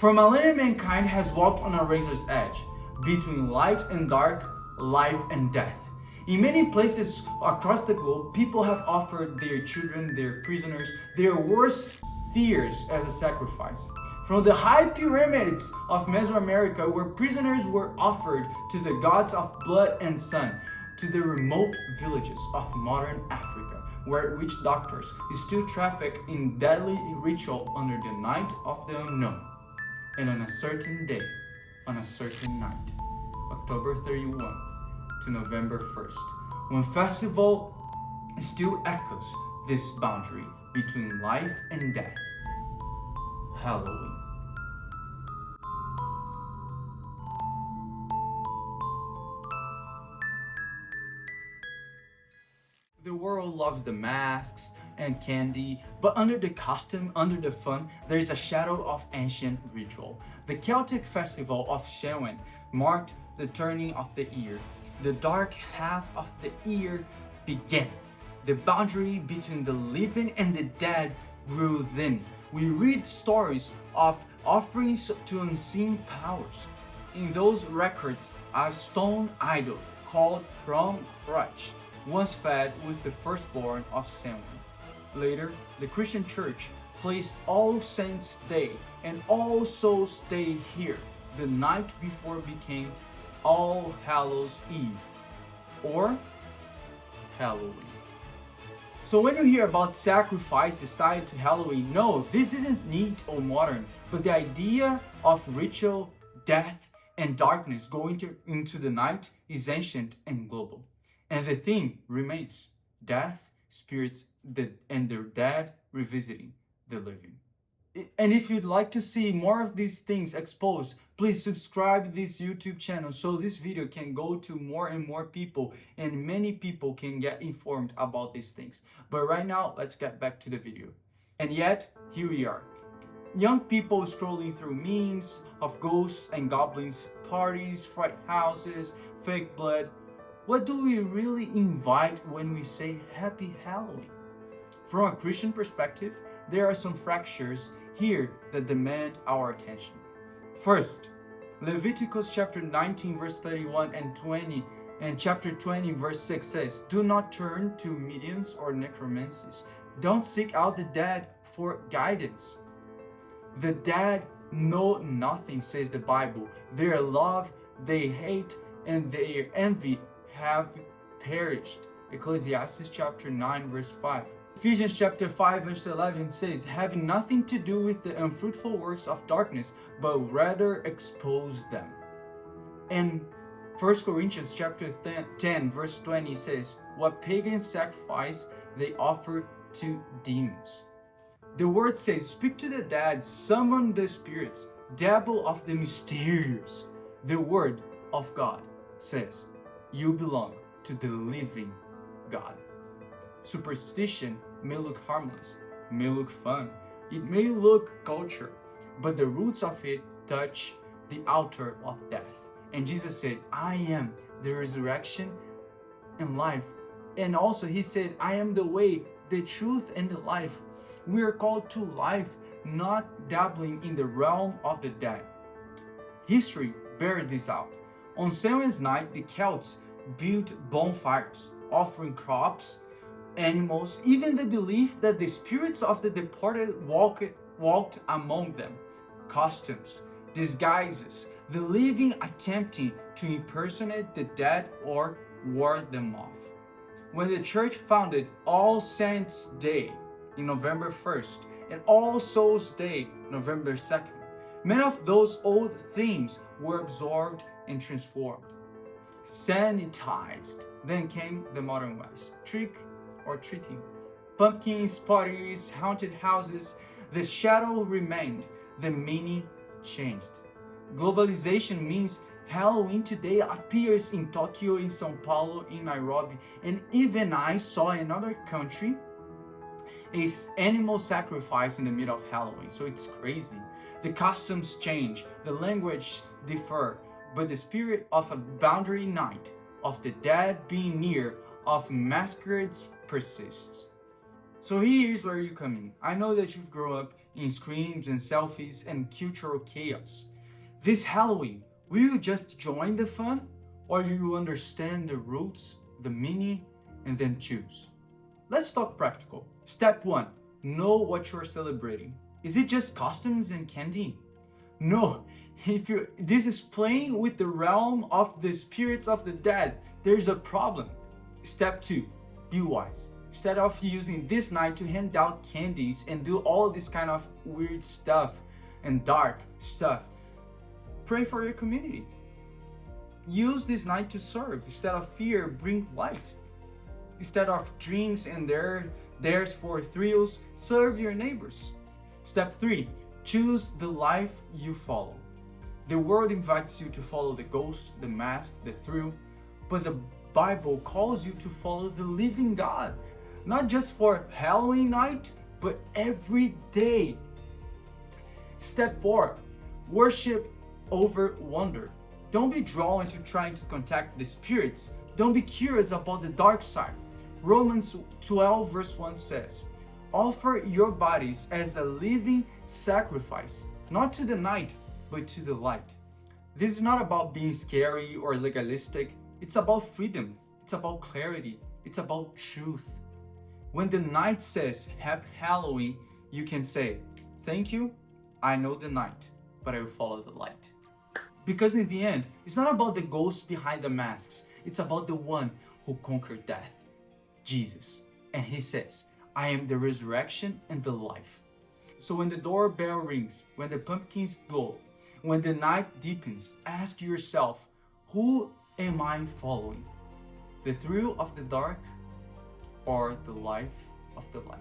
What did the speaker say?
For millennia, mankind has walked on a razor's edge, between light and dark, life and death. In many places across the globe, people have offered their children, their prisoners, their worst fears as a sacrifice. From the high pyramids of Mesoamerica, where prisoners were offered to the gods of blood and sun, to the remote villages of modern Africa, where witch doctors still traffic in deadly ritual under the night of the unknown. And on a certain day, on a certain night, October 31 to November 1st, when festival still echoes this boundary between life and death, Halloween. The world loves the masks and candy, but under the costume, under the fun, there is a shadow of ancient ritual. The Celtic festival of Samhain marked the turning of the year. The dark half of the year began. The boundary between the living and the dead grew thin. We read stories of offerings to unseen powers. In those records, a stone idol called Prom Crutch was fed with the firstborn of Samhain. Later, the Christian Church placed All Saints' Day and All Souls' Day here. The night before became All Hallows' Eve, or Halloween. So when you hear about sacrifices tied to Halloween, no, this isn't neat or modern, but the idea of ritual, death, and darkness going into the night is ancient and global. And the theme remains: death, spirits, and the dead revisiting the living. And if you'd like to see more of these things exposed, please subscribe to this YouTube channel so this video can go to more and more people and many people can get informed about these things. But right now, let's get back to the video. And yet, here we are. Young people scrolling through memes of ghosts and goblins, parties, fright houses, fake blood. What do we really invite when we say Happy Halloween? From a Christian perspective, there are some fractures here that demand our attention. First, Leviticus chapter 19 verse 31 and 20 and chapter 20 verse 6 says, "Do not turn to mediums or necromancies. Don't seek out the dead for guidance. The dead know nothing," says the Bible. "Their love, they hate, and their envy have perished." Ecclesiastes chapter 9 verse 5. Ephesians chapter 5 verse 11 says, "Having nothing to do with the unfruitful works of darkness, but rather expose them." And 1 Corinthians chapter 10 verse 20 says, "What pagans sacrifice, they offer to demons." The word says, "Speak to the dead, summon the spirits, dabble of the mysterious." The word of God says, you belong to the living God. Superstition may look harmless, may look fun, it may look culture, but the roots of it touch the altar of death. And Jesus said, "I am the resurrection and life." And also he said, "I am the way, the truth, and the life." We are called to life, not dabbling in the realm of the dead. History bears this out. On Samhain's night, the Celts built bonfires, offering crops, animals, even the belief that the spirits of the departed walked among them. Costumes, disguises, the living attempting to impersonate the dead or ward them off. When the church founded All Saints' Day in November 1st and All Souls' Day November 2nd, many of those old themes were absorbed and transformed, sanitized. Then came the modern West, trick or treating, pumpkins, parties, haunted houses. The shadow remained, the meaning changed. Globalization means Halloween today appears in Tokyo, in São Paulo, in Nairobi, and even I saw in another country a animal sacrifice in the middle of Halloween. So it's crazy. The costumes change, the language differ, but the spirit of a boundary night, of the dead being near, of masquerades persists. So here's where you come in. I know that you've grown up in screams and selfies and cultural chaos. This Halloween, will you just join the fun, or will you understand the roots, the meaning, and then choose? Let's talk practical. Step 1. Know what you're celebrating. Is it just costumes and candy? No. If this is playing with the realm of the spirits of the dead, there's a problem. Step 2. Be wise. Instead of using this night to hand out candies and do all this kind of weird stuff and dark stuff, pray for your community. Use this night to serve. Instead of fear, bring light. Instead of drinks and theirs for thrills, serve your neighbors. Step 3. Choose the life you follow. The world invites you to follow the ghost, the mask, the thrill, but the Bible calls you to follow the living God, not just for Halloween night, but every day. Step 4. Worship over wonder. Don't be drawn into trying to contact the spirits. Don't be curious about the dark side. Romans 12 verse 1 says, offer your bodies as a living sacrifice, not to the night, but to the light. This is not about being scary or legalistic. It's about freedom. It's about clarity. It's about truth. When the night says Happy Halloween, you can say, thank you, I know the night, but I will follow the light. Because in the end, it's not about the ghosts behind the masks. It's about the one who conquered death, Jesus. And he says, I am the resurrection and the life. So when the doorbell rings, when the pumpkins glow, when the night deepens, ask yourself, who am I following? The thrill of the dark or the life of the light?